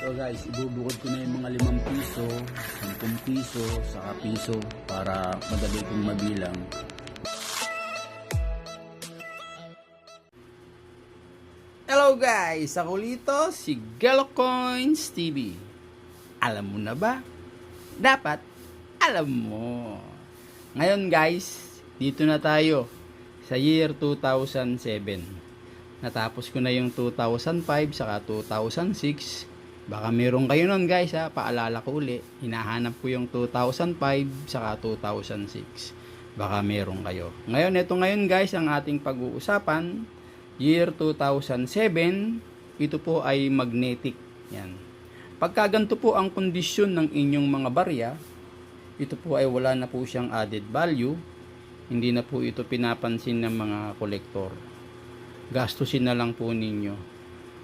So guys, ibubukod ko na yung mga 5 piso, 10 piso, saka piso para madali kong mabilang. Hello guys! Ako Lito, si Galocoins TV. Alam mo na ba? Dapat alam mo. Ngayon guys, dito na tayo sa year 2007. Natapos ko na yung 2005 saka 2006. Baka meron kayo nun guys ha, paalala ko uli. Hinahanap ko yung 2005 saka 2006. Baka meron kayo. Ngayon, ito ngayon guys ang ating pag-uusapan. Year 2007, ito po ay magnetic. Yan. Pagka ganito po ang kondisyon ng inyong mga barya, ito po ay wala na po siyang added value. Hindi na po ito pinapansin ng mga kolektor. Gastusin na lang po ninyo.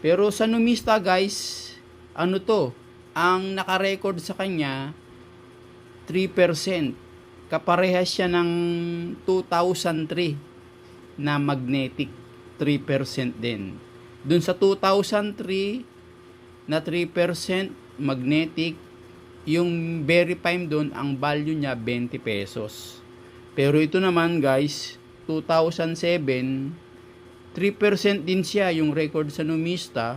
Pero sa numista guys, ano to? Ang nakarecord sa kanya, 3%. Kaparehas siya ng 2003 na magnetic. 3% din. Dun sa 2003 na 3% magnetic, yung verify doon, ang value niya 20 pesos. Pero ito naman guys, 2007, 3% din siya yung record sa numista,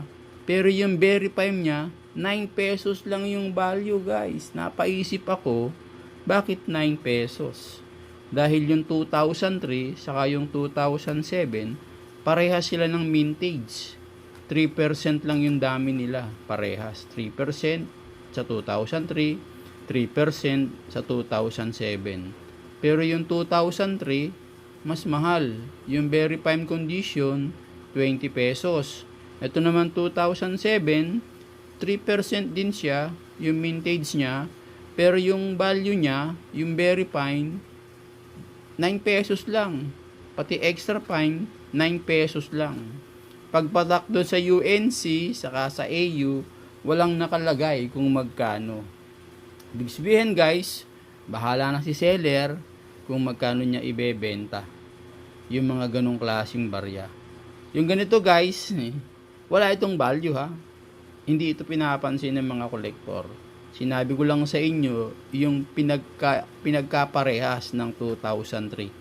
pero yung verify niya 9 pesos lang yung value guys. Napaisip ako, bakit 9 pesos? Dahil yung 2003 saka yung 2007, parehas sila ng mintage. 3% lang yung dami nila, parehas. 3% sa 2003, 3% sa 2007. Pero yung 2003, mas mahal. Yung very prime condition, 20 pesos. Ito naman 2007, 3% din siya, yung mintage niya, pero yung value niya, yung very fine, 9 pesos lang. Pati extra fine, 9 pesos lang. Pagpatak doon sa UNC, saka sa AU, walang nakalagay kung magkano. Ibig sabihin guys, bahala na si seller kung magkano niya ibebenta yung mga ganong klaseng barya. Yung ganito guys, wala itong value ha. Hindi ito pinapansin ng mga kolektor. Sinabi ko lang sa inyo yung pinagkaparehas ng 2003.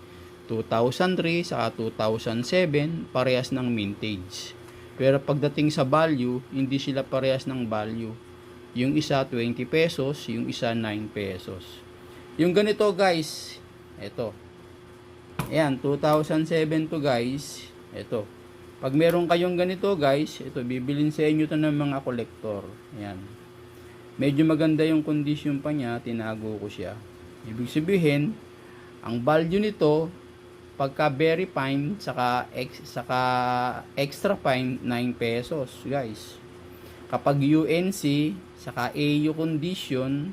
2003 saka 2007 parehas ng mintage. Pero pagdating sa value, hindi sila parehas ng value. Yung isa 20 pesos, yung isa 9 pesos. Yung ganito guys, ito. Ayan, 2007 to guys. Ito. Pag meron kayong ganito guys, ito, bibilin sa inyo to ng mga kolektor. Ayan. Medyo maganda yung condition pa niya, tinago ko siya. Ibig sabihin, ang value nito, pagka very fine, saka extra fine, 9 pesos guys. Kapag UNC, saka AU condition,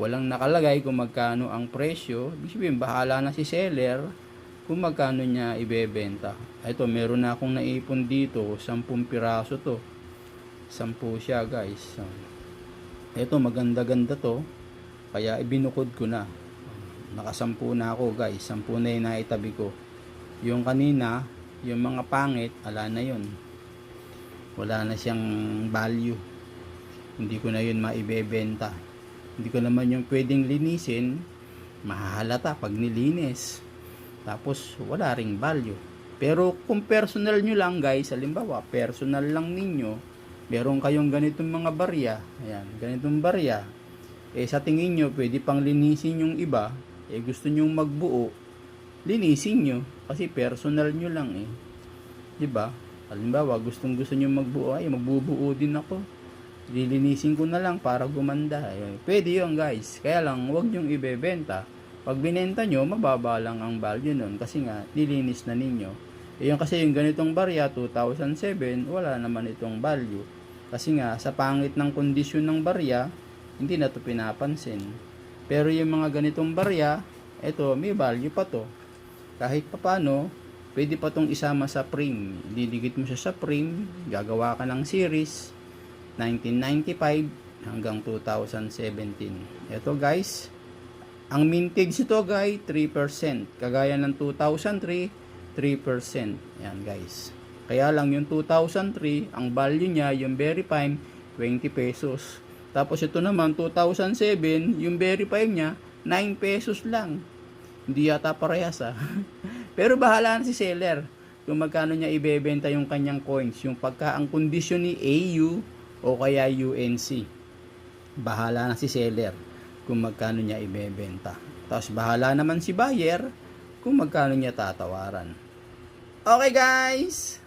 walang nakalagay kung magkano ang presyo. Ibig sabihin, bahala na si seller kung magkano niya ibebenta. Ito, meron na akong naipon dito, 10 piraso to. 10 siya guys. So, ito, maganda-ganda to. Kaya ibinukod ko na. Nakasampu na ako guys. 10 na yung naitabi ko. Yung kanina, yung mga pangit, ala na yun. Wala na siyang value. Hindi ko na yun maibebenta. Hindi ko naman yung pwedeng linisin, mahahalata pag nilinis. Tapos wala ring value. Pero kung personal nyo lang guys, halimbawa personal lang ninyo, meron kayong ganitong mga barya, ayan, ganitong barya, sa tingin nyo pwede pang linisin yung iba, gusto nyo magbuo, linisin nyo, kasi personal nyo lang diba? Halimbawa gusto nyo magbuo, magbubuo din ako, lilinisin ko na lang para gumanda. Pwede yun guys. Kaya lang, huwag nyong ibebenta. Pag binenta nyo, mababa lang ang value nun. Kasi nga, nilinis na ninyo. Yung kasi yung ganitong barya, 2007, wala naman itong value. Kasi nga, sa pangit ng kondisyon ng barya, hindi na ito pinapansin. Pero yung mga ganitong barya, ito, may value pa to. Kahit papano, pwede pa tong isama sa frame. Didikit mo siya sa frame, gagawa ka ng series, 1995 hanggang 2017. Ito guys, ang mintage ito guys, 3%. Kagaya ng 2003, 3%. Yan guys. Kaya lang yung 2003, ang value niya, yung very prime, 20 pesos. Tapos ito naman, 2007, yung verify niya, 9 pesos lang. Hindi yata parehas Pero bahala na si seller kung magkano niya ibebenta yung kanyang coins. Yung pagka ang kondisyon ni AU o kaya UNC. Bahala na si seller kung magkano niya ibebenta. Tapos bahala naman si buyer kung magkano niya tatawaran. Okay guys!